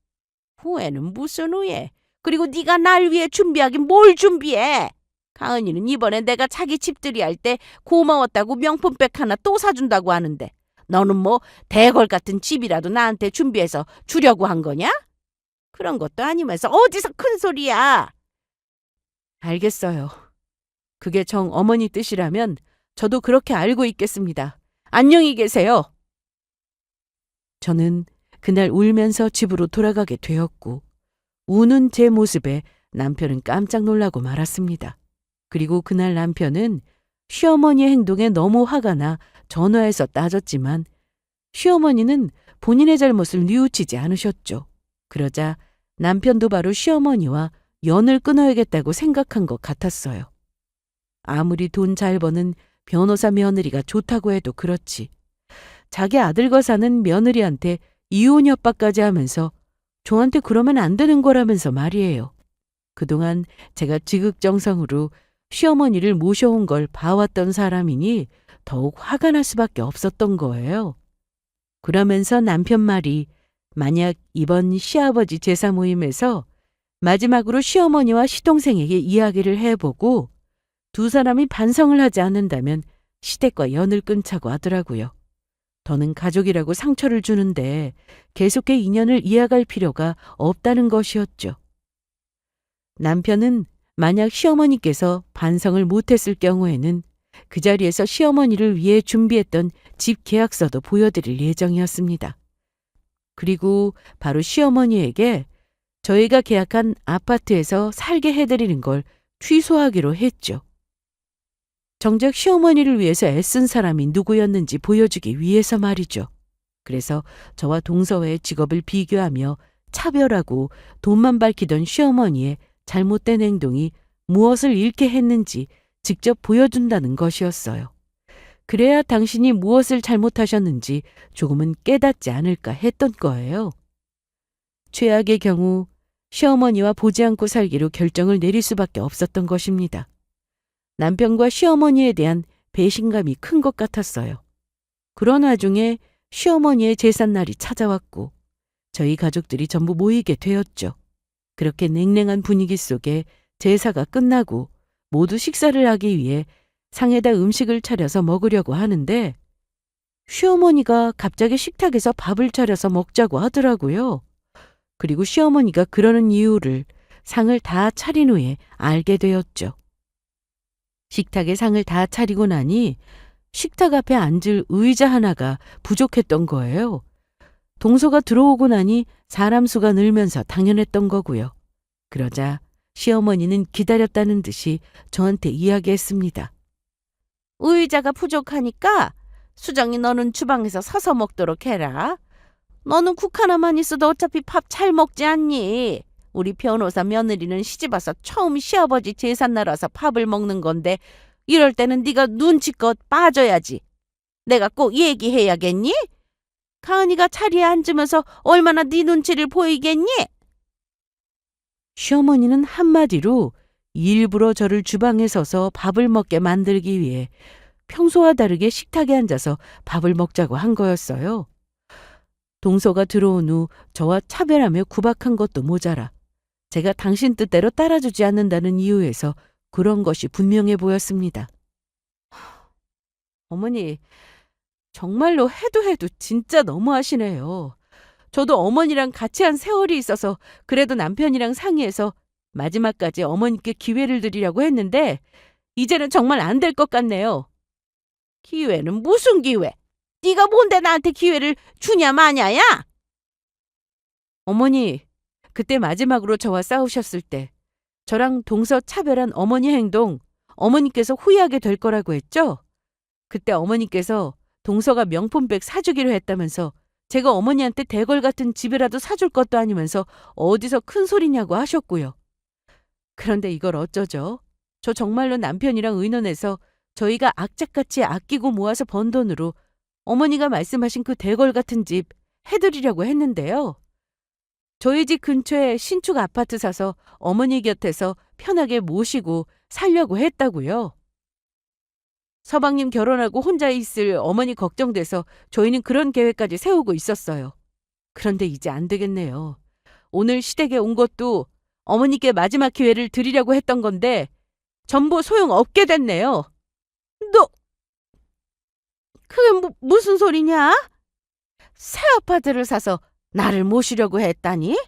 후회는 무슨 후회? 그리고 네가 날 위해 준비하긴 뭘 준비해? 가은이는 이번에 내가 자기 집들이 할 때 고마웠다고 명품백 하나 또 사준다고 하는데 너는 뭐 대걸 같은 집이라도 나한테 준비해서 주려고 한 거냐? 그런 것도 아니면서 어디서 큰 소리야? 알겠어요. 그게 정 어머니 뜻이라면 저도 그렇게 알고 있겠습니다. 안녕히 계세요. 저는 그날 울면서 집으로 돌아가게 되었고 우는 제 모습에 남편은 깜짝 놀라고 말았습니다. 그리고 그날 남편은 시어머니의 행동에 너무 화가 나 전화해서 따졌지만 시어머니는 본인의 잘못을 뉘우치지 않으셨죠. 그러자 남편도 바로 시어머니와 연을 끊어야겠다고 생각한 것 같았어요. 아무리 돈 잘 버는 변호사 며느리가 좋다고 해도 그렇지. 자기 아들과 사는 며느리한테 이혼 협박까지 하면서 저한테 그러면 안 되는 거라면서 말이에요. 그동안 제가 지극정성으로 시어머니를 모셔온 걸 봐왔던 사람이니 더욱 화가 날 수밖에 없었던 거예요. 그러면서 남편 말이 만약 이번 시아버지 제사 모임에서 마지막으로 시어머니와 시동생에게 이야기를 해보고 두 사람이 반성을 하지 않는다면 시댁과 연을 끊자고 하더라고요. 더는 가족이라고 상처를 주는데 계속해 인연을 이어갈 필요가 없다는 것이었죠. 남편은 만약 시어머니께서 반성을 못했을 경우에는 그 자리에서 시어머니를 위해 준비했던 집 계약서도 보여드릴 예정이었습니다. 그리고 바로 시어머니에게 저희가 계약한 아파트에서 살게 해드리는 걸 취소하기로 했죠. 정작 시어머니를 위해서 애쓴 사람이 누구였는지 보여주기 위해서 말이죠. 그래서 저와 동서의 직업을 비교하며 차별하고 돈만 밝히던 시어머니의 잘못된 행동이 무엇을 잃게 했는지 직접 보여준다는 것이었어요. 그래야 당신이 무엇을 잘못하셨는지 조금은 깨닫지 않을까 했던 거예요. 최악의 경우 시어머니와 보지 않고 살기로 결정을 내릴 수밖에 없었던 것입니다. 남편과 시어머니에 대한 배신감이 큰 것 같았어요. 그런 와중에 시어머니의 제삿날이 찾아왔고 저희 가족들이 전부 모이게 되었죠. 그렇게 냉랭한 분위기 속에 제사가 끝나고 모두 식사를 하기 위해 상에다 음식을 차려서 먹으려고 하는데 시어머니가 갑자기 식탁에서 밥을 차려서 먹자고 하더라고요. 그리고 시어머니가 그러는 이유를 상을 다 차린 후에 알게 되었죠. 식탁에 상을 다 차리고 나니 식탁 앞에 앉을 의자 하나가 부족했던 거예요. 동서가 들어오고 나니 사람 수가 늘면서 당연했던 거고요. 그러자 시어머니는 기다렸다는 듯이 저한테 이야기했습니다. 의자가 부족하니까 수정이 너는 주방에서 서서 먹도록 해라. 너는 국 하나만 있어도 어차피 밥 잘 먹지 않니? 우리 변호사 며느리는 시집와서 처음 시아버지 제삿날 와서 밥을 먹는 건데 이럴 때는 네가 눈치껏 빠져야지. 내가 꼭 얘기해야겠니? 가은이가 자리에 앉으면서 얼마나 네 눈치를 보이겠니? 시어머니는 한마디로 일부러 저를 주방에 서서 밥을 먹게 만들기 위해 평소와 다르게 식탁에 앉아서 밥을 먹자고 한 거였어요. 동서가 들어온 후 저와 차별하며 구박한 것도 모자라 제가 당신 뜻대로 따라주지 않는다는 이유에서 그런 것이 분명해 보였습니다. 어머니, 정말로 해도 진짜 너무하시네요. 저도 어머니랑 같이 한 세월이 있어서 그래도 남편이랑 상의해서 마지막까지 어머니께 기회를 드리려고 했는데 이제는 정말 안 될 것 같네요. 기회는 무슨 기회? 네가 뭔데 나한테 기회를 주냐 마냐야? 어머니, 그때 마지막으로 저와 싸우셨을 때 저랑 동서 차별한 어머니 행동 어머니께서 후회하게 될 거라고 했죠? 그때 어머니께서 동서가 명품백 사주기로 했다면서 제가 어머니한테 대걸 같은 집이라도 사줄 것도 아니면서 어디서 큰 소리냐고 하셨고요. 그런데 이걸 어쩌죠? 저 정말로 남편이랑 의논해서 저희가 악착같이 아끼고 모아서 번 돈으로 어머니가 말씀하신 그 대걸 같은 집 해드리려고 했는데요. 저희 집 근처에 신축 아파트 사서 어머니 곁에서 편하게 모시고 살려고 했다고요. 서방님 결혼하고 혼자 있을 어머니 걱정돼서 저희는 그런 계획까지 세우고 있었어요. 그런데 이제 안 되겠네요. 오늘 시댁에 온 것도 어머니께 마지막 기회를 드리려고 했던 건데 전부 소용없게 됐네요. 너 그게 무슨 소리냐? 새 아파트를 사서 나를 모시려고 했다니?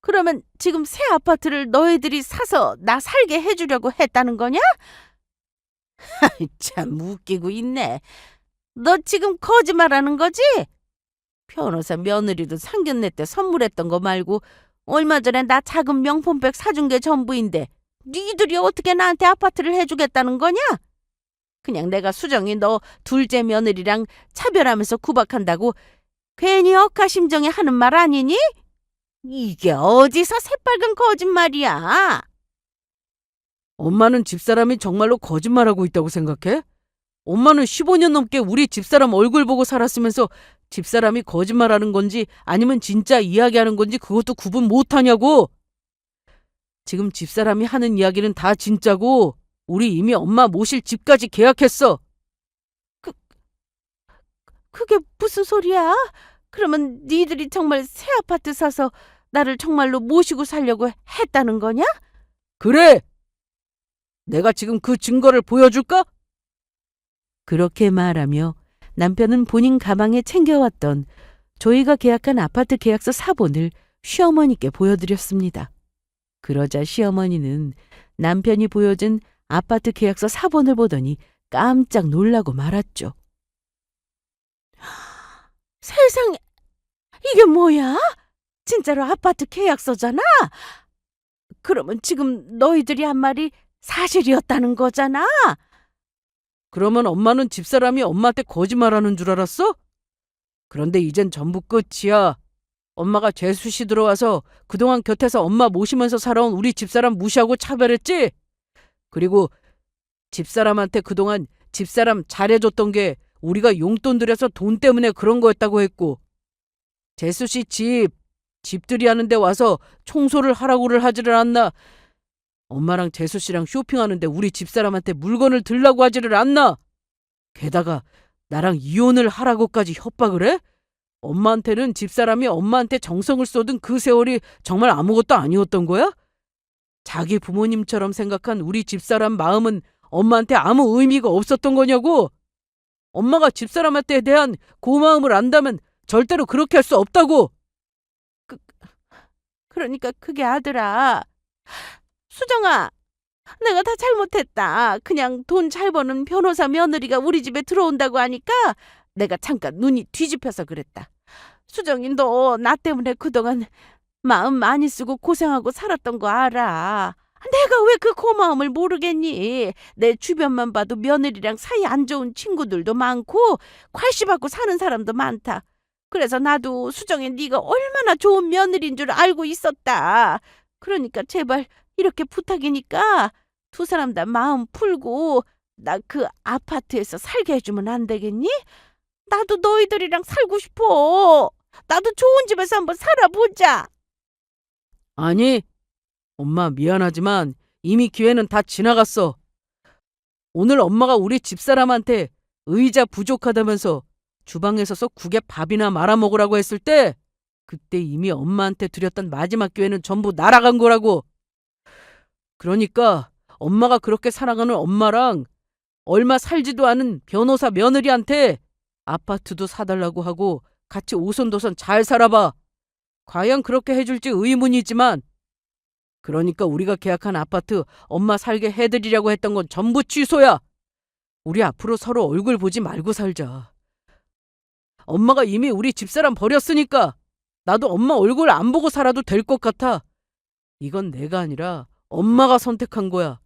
그러면 지금 새 아파트를 너희들이 사서 나 살게 해주려고 했다는 거냐? 참 웃기고 있네. 너 지금 거짓말하는 거지? 변호사 며느리도 상견례 때 선물했던 거 말고 얼마 전에 나 작은 명품백 사준 게 전부인데 니들이 어떻게 나한테 아파트를 해주겠다는 거냐? 그냥 내가 수정이 너 둘째 며느리랑 차별하면서 구박한다고 괜히 억하심정에 하는 말 아니니? 이게 어디서 새빨간 거짓말이야? 엄마는 집사람이 정말로 거짓말하고 있다고 생각해? 엄마는 15년 넘게 우리 집사람 얼굴 보고 살았으면서 집사람이 거짓말하는 건지 아니면 진짜 이야기하는 건지 그것도 구분 못하냐고. 지금 집사람이 하는 이야기는 다 진짜고 우리 이미 엄마 모실 집까지 계약했어. 그게 무슨 소리야? 그러면 니들이 정말 새 아파트 사서 나를 정말로 모시고 살려고 했다는 거냐? 그래! 내가 지금 그 증거를 보여줄까? 그렇게 말하며 남편은 본인 가방에 챙겨왔던 저희가 계약한 아파트 계약서 사본을 시어머니께 보여드렸습니다. 그러자 시어머니는 남편이 보여준 아파트 계약서 사본을 보더니 깜짝 놀라고 말았죠. 세상에, 이게 뭐야? 진짜로 아파트 계약서잖아? 그러면 지금 너희들이 한 말이 사실이었다는 거잖아? 그러면 엄마는 집사람이 엄마한테 거짓말하는 줄 알았어? 그런데 이젠 전부 끝이야. 엄마가 재수씨 들어와서 그동안 곁에서 엄마 모시면서 살아온 우리 집사람 무시하고 차별했지? 그리고 집사람한테 그동안 집사람 잘해줬던 게 우리가 용돈 들여서 돈 때문에 그런 거였다고 했고, 재수씨 집들이 하는데 와서 청소를 하라고를 하지를 않나. 엄마랑 재수씨랑 쇼핑하는데 우리 집사람한테 물건을 들라고 하지를 않나. 게다가 나랑 이혼을 하라고까지 협박을 해? 엄마한테는 집사람이 엄마한테 정성을 쏟은 그 세월이 정말 아무것도 아니었던 거야? 자기 부모님처럼 생각한 우리 집사람 마음은 엄마한테 아무 의미가 없었던 거냐고? 엄마가 집사람한테 대한 고마움을 안다면 절대로 그렇게 할 수 없다고! 그러니까 그게 아들아. 수정아, 내가 다 잘못했다. 그냥 돈 잘 버는 변호사 며느리가 우리 집에 들어온다고 하니까 내가 잠깐 눈이 뒤집혀서 그랬다. 수정이 너 나 때문에 그동안 마음 많이 쓰고 고생하고 살았던 거 알아. 내가 왜 그 고마움을 모르겠니? 내 주변만 봐도 며느리랑 사이 안 좋은 친구들도 많고 괄시받고 사는 사람도 많다. 그래서 나도 수정이 네가 얼마나 좋은 며느리인 줄 알고 있었다. 그러니까 제발 이렇게 부탁이니까 두 사람 다 마음 풀고 나 그 아파트에서 살게 해주면 안 되겠니? 나도 너희들이랑 살고 싶어. 나도 좋은 집에서 한번 살아보자. 아니, 엄마 미안하지만 이미 기회는 다 지나갔어. 오늘 엄마가 우리 집사람한테 의자 부족하다면서 주방에 서서 국에 밥이나 말아 먹으라고 했을 때 그때 이미 엄마한테 드렸던 마지막 기회는 전부 날아간 거라고. 그러니까 엄마가 그렇게 사랑하는 엄마랑 얼마 살지도 않은 변호사 며느리한테 아파트도 사달라고 하고 같이 오손도손 잘 살아봐. 과연 그렇게 해줄지 의문이지만, 그러니까 우리가 계약한 아파트 엄마 살게 해드리려고 했던 건 전부 취소야. 우리 앞으로 서로 얼굴 보지 말고 살자. 엄마가 이미 우리 집사람 버렸으니까 나도 엄마 얼굴 안 보고 살아도 될 것 같아. 이건 내가 아니라 엄마가 선택한 거야.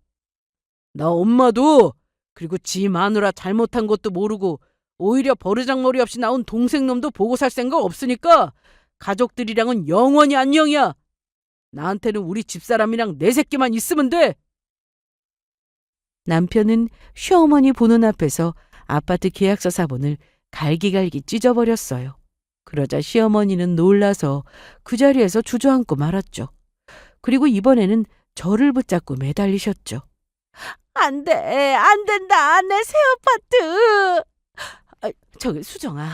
나 엄마도 그리고 지 마누라 잘못한 것도 모르고 오히려 버르장머리 없이 나온 동생놈도 보고 살 생각 없으니까 가족들이랑은 영원히 안녕이야. 나한테는 우리 집사람이랑 내 새끼만 있으면 돼. 남편은 시어머니 보는 앞에서 아파트 계약서 사본을 갈기갈기 찢어버렸어요. 그러자 시어머니는 놀라서 그 자리에서 주저앉고 말았죠. 그리고 이번에는 저를 붙잡고 매달리셨죠. 안 돼, 안 된다, 내 새 아파트. 저기 수정아,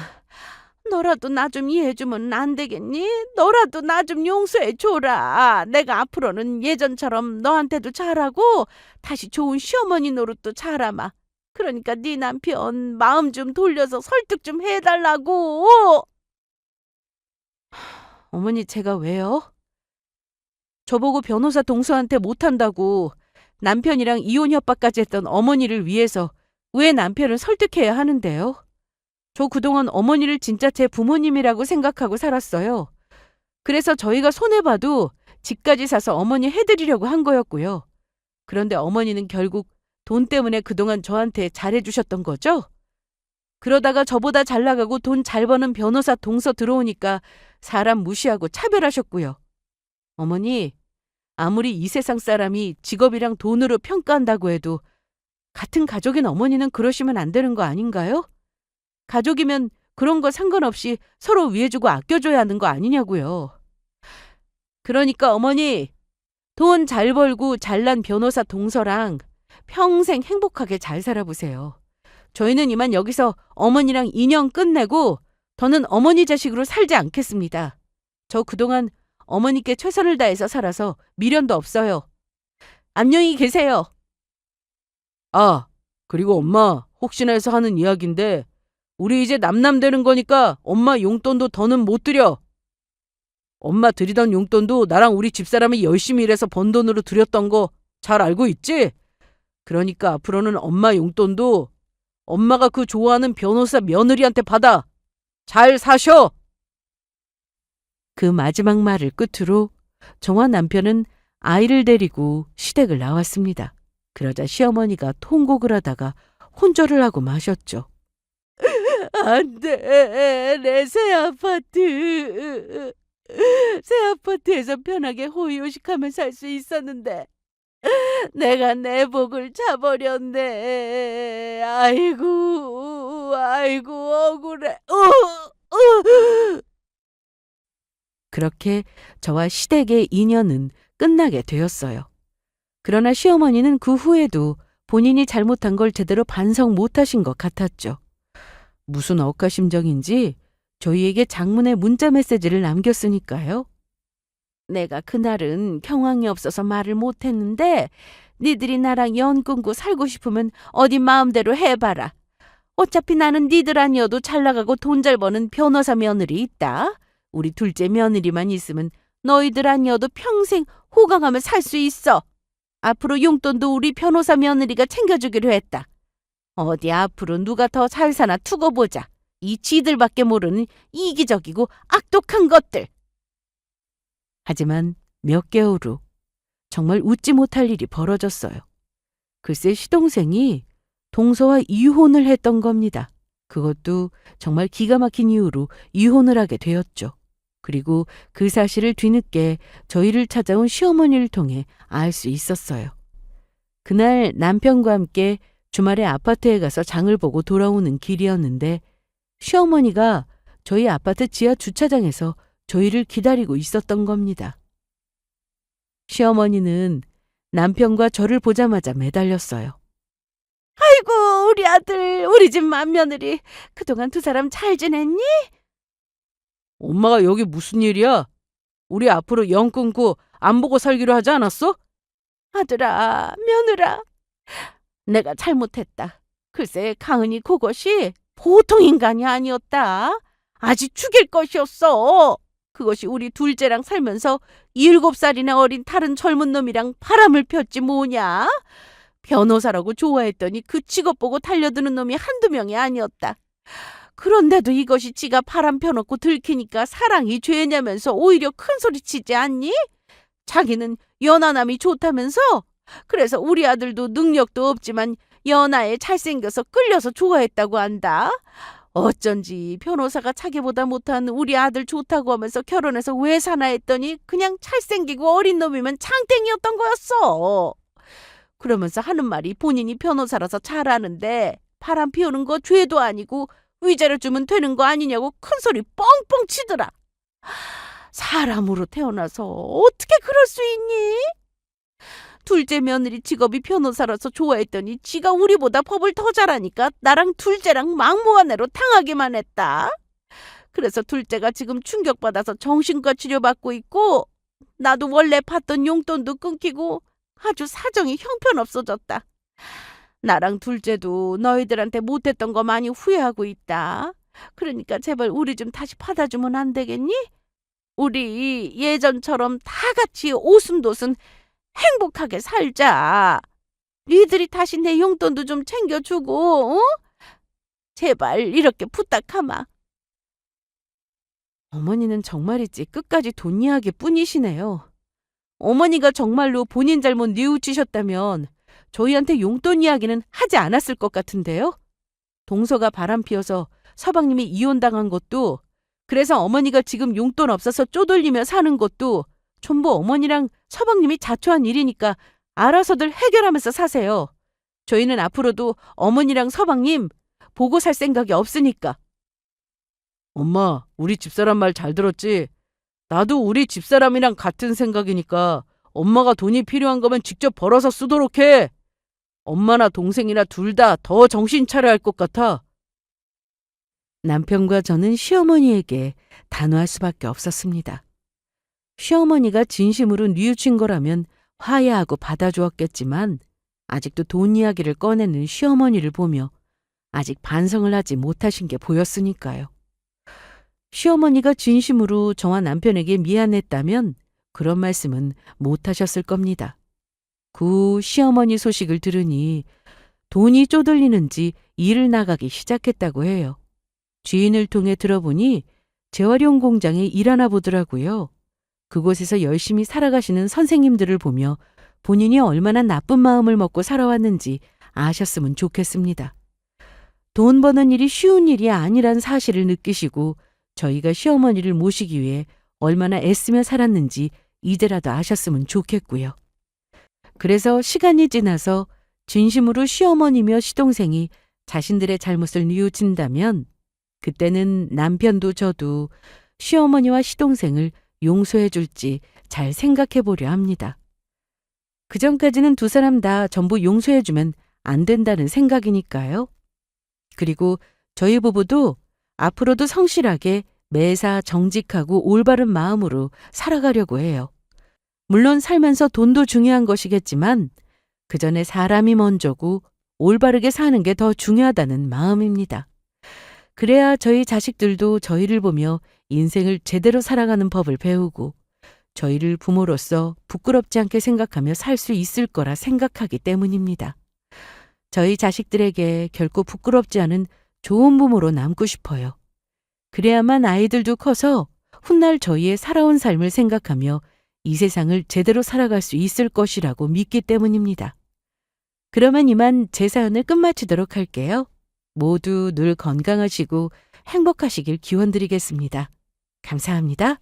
너라도 나 좀 이해해주면 안 되겠니? 너라도 나 좀 용서해줘라. 내가 앞으로는 예전처럼 너한테도 잘하고 다시 좋은 시어머니 노릇도 잘하마. 그러니까 네 남편 마음 좀 돌려서 설득 좀 해달라고. 어머니, 제가 왜요? 저보고 변호사 동서한테 못한다고 남편이랑 이혼 협박까지 했던 어머니를 위해서 왜 남편을 설득해야 하는데요? 저 그동안 어머니를 진짜 제 부모님이라고 생각하고 살았어요. 그래서 저희가 손해봐도 집까지 사서 어머니 해드리려고 한 거였고요. 그런데 어머니는 결국 돈 때문에 그동안 저한테 잘해주셨던 거죠? 그러다가 저보다 잘 나가고 돈 잘 버는 변호사 동서 들어오니까 사람 무시하고 차별하셨고요. 어머니, 아무리 이 세상 사람이 직업이랑 돈으로 평가한다고 해도 같은 가족인 어머니는 그러시면 안 되는 거 아닌가요? 가족이면 그런 거 상관없이 서로 위해주고 아껴줘야 하는 거 아니냐고요. 그러니까 어머니, 돈 잘 벌고 잘난 변호사 동서랑 평생 행복하게 잘 살아보세요. 저희는 이만 여기서 어머니랑 인연 끝내고 더는 어머니 자식으로 살지 않겠습니다. 저 그동안 어머니께 최선을 다해서 살아서 미련도 없어요. 안녕히 계세요. 아, 그리고 엄마, 혹시나 해서 하는 이야기인데 우리 이제 남남되는 거니까 엄마 용돈도 더는 못 드려. 엄마 드리던 용돈도 나랑 우리 집사람이 열심히 일해서 번 돈으로 드렸던 거 잘 알고 있지? 그러니까 앞으로는 엄마 용돈도 엄마가 그 좋아하는 변호사 며느리한테 받아. 잘 사셔. 그 마지막 말을 끝으로 저와 남편은 아이를 데리고 시댁을 나왔습니다. 그러자 시어머니가 통곡을 하다가 혼절을 하고 마셨죠. 안 돼, 내 새 아파트. 새 아파트에서 편하게 호의호식하며 살 수 있었는데 내가 내 복을 차버렸네. 아이고, 아이고, 억울해. 그렇게 저와 시댁의 인연은 끝나게 되었어요. 그러나 시어머니는 그 후에도 본인이 잘못한 걸 제대로 반성 못하신 것 같았죠. 무슨 억하심정인지 저희에게 장문의 문자 메시지를 남겼으니까요. 내가 그날은 경황이 없어서 말을 못했는데 니들이 나랑 연 끊고 살고 싶으면 어디 마음대로 해봐라. 어차피 나는 니들 아니어도 잘 나가고 돈 잘 버는 변호사 며느리 있다. 우리 둘째 며느리만 있으면 너희들 아니어도 평생 호강하며 살 수 있어. 앞으로 용돈도 우리 변호사 며느리가 챙겨주기로 했다. 어디 앞으로 누가 더 잘 사나 두고 보자. 이 지들밖에 모르는 이기적이고 악독한 것들. 하지만 몇 개월 후 정말 웃지 못할 일이 벌어졌어요. 글쎄 시동생이 동서와 이혼을 했던 겁니다. 그것도 정말 기가 막힌 이유로 이혼을 하게 되었죠. 그리고 그 사실을 뒤늦게 저희를 찾아온 시어머니를 통해 알 수 있었어요. 그날 남편과 함께 주말에 아파트에 가서 장을 보고 돌아오는 길이었는데 시어머니가 저희 아파트 지하 주차장에서 저희를 기다리고 있었던 겁니다. 시어머니는 남편과 저를 보자마자 매달렸어요. 아이고, 우리 아들, 우리 집 맏며느리, 그동안 두 사람 잘 지냈니? 엄마가 여기 무슨 일이야? 우리 앞으로 연 끊고 안 보고 살기로 하지 않았어? 아들아, 며느라, 내가 잘못했다. 글쎄, 가은이 그것이 보통 인간이 아니었다. 아직 죽일 것이었어. 그것이 우리 둘째랑 살면서 7살이나 어린 다른 젊은 놈이랑 바람을 폈지 뭐냐. 변호사라고 좋아했더니 그 직업 보고 달려드는 놈이 한두 명이 아니었다. 그런데도 이것이 지가 바람 펴놓고 들키니까 사랑이 죄냐면서 오히려 큰 소리 치지 않니? 자기는 연하남이 좋다면서? 그래서 우리 아들도 능력도 없지만 연하에 잘생겨서 끌려서 좋아했다고 한다. 어쩐지 변호사가 자기보다 못한 우리 아들 좋다고 하면서 결혼해서 왜 사나 했더니 그냥 잘생기고 어린 놈이면 장땡이었던 거였어. 그러면서 하는 말이 본인이 변호사라서 잘하는데 바람 피우는 거 죄도 아니고 위자료 주면 되는 거 아니냐고 큰 소리 뻥뻥 치더라. 사람으로 태어나서 어떻게 그럴 수 있니? 둘째 며느리 직업이 변호사라서 좋아했더니 지가 우리보다 법을 더 잘하니까 나랑 둘째랑 막무가내로 당하기만 했다. 그래서 둘째가 지금 충격받아서 정신과 치료받고 있고 나도 원래 받던 용돈도 끊기고 아주 사정이 형편없어졌다. 나랑 둘째도 너희들한테 못했던 거 많이 후회하고 있다. 그러니까 제발 우리 좀 다시 받아주면 안 되겠니? 우리 예전처럼 다 같이 오순도순 행복하게 살자. 니들이 다시 내 용돈도 좀 챙겨주고, 어? 제발 이렇게 부탁하마. 어머니는 정말이지 끝까지 돈 이야기 뿐이시네요. 어머니가 정말로 본인 잘못 뉘우치셨다면 저희한테 용돈 이야기는 하지 않았을 것 같은데요. 동서가 바람피어서 서방님이 이혼당한 것도, 그래서 어머니가 지금 용돈 없어서 쪼들리며 사는 것도 전부 어머니랑 서방님이 자초한 일이니까 알아서들 해결하면서 사세요. 저희는 앞으로도 어머니랑 서방님 보고 살 생각이 없으니까. 엄마, 우리 집사람 말 잘 들었지? 나도 우리 집사람이랑 같은 생각이니까 엄마가 돈이 필요한 거면 직접 벌어서 쓰도록 해. 엄마나 동생이나 둘 다 더 정신 차려야 할 것 같아. 남편과 저는 시어머니에게 단호할 수밖에 없었습니다. 시어머니가 진심으로 뉘우친 거라면 화해하고 받아주었겠지만 아직도 돈 이야기를 꺼내는 시어머니를 보며 아직 반성을 하지 못하신 게 보였으니까요. 시어머니가 진심으로 저와 남편에게 미안했다면 그런 말씀은 못하셨을 겁니다. 그 후 시어머니 소식을 들으니 돈이 쪼들리는지 일을 나가기 시작했다고 해요. 지인을 통해 들어보니 재활용 공장에 일하나 보더라고요. 그곳에서 열심히 살아가시는 선생님들을 보며 본인이 얼마나 나쁜 마음을 먹고 살아왔는지 아셨으면 좋겠습니다. 돈 버는 일이 쉬운 일이 아니란 사실을 느끼시고 저희가 시어머니를 모시기 위해 얼마나 애쓰며 살았는지 이제라도 아셨으면 좋겠고요. 그래서 시간이 지나서 진심으로 시어머니며 시동생이 자신들의 잘못을 뉘우친다면 그때는 남편도 저도 시어머니와 시동생을 용서해 줄지 잘 생각해 보려 합니다. 그전까지는 두 사람 다 전부 용서해 주면 안 된다는 생각이니까요. 그리고 저희 부부도 앞으로도 성실하게 매사 정직하고 올바른 마음으로 살아가려고 해요. 물론 살면서 돈도 중요한 것이겠지만 그 전에 사람이 먼저고 올바르게 사는 게 더 중요하다는 마음입니다. 그래야 저희 자식들도 저희를 보며 인생을 제대로 살아가는 법을 배우고 저희를 부모로서 부끄럽지 않게 생각하며 살 수 있을 거라 생각하기 때문입니다. 저희 자식들에게 결코 부끄럽지 않은 좋은 부모로 남고 싶어요. 그래야만 아이들도 커서 훗날 저희의 살아온 삶을 생각하며 이 세상을 제대로 살아갈 수 있을 것이라고 믿기 때문입니다. 그러면 이만 제 사연을 끝마치도록 할게요. 모두 늘 건강하시고 행복하시길 기원드리겠습니다. 감사합니다.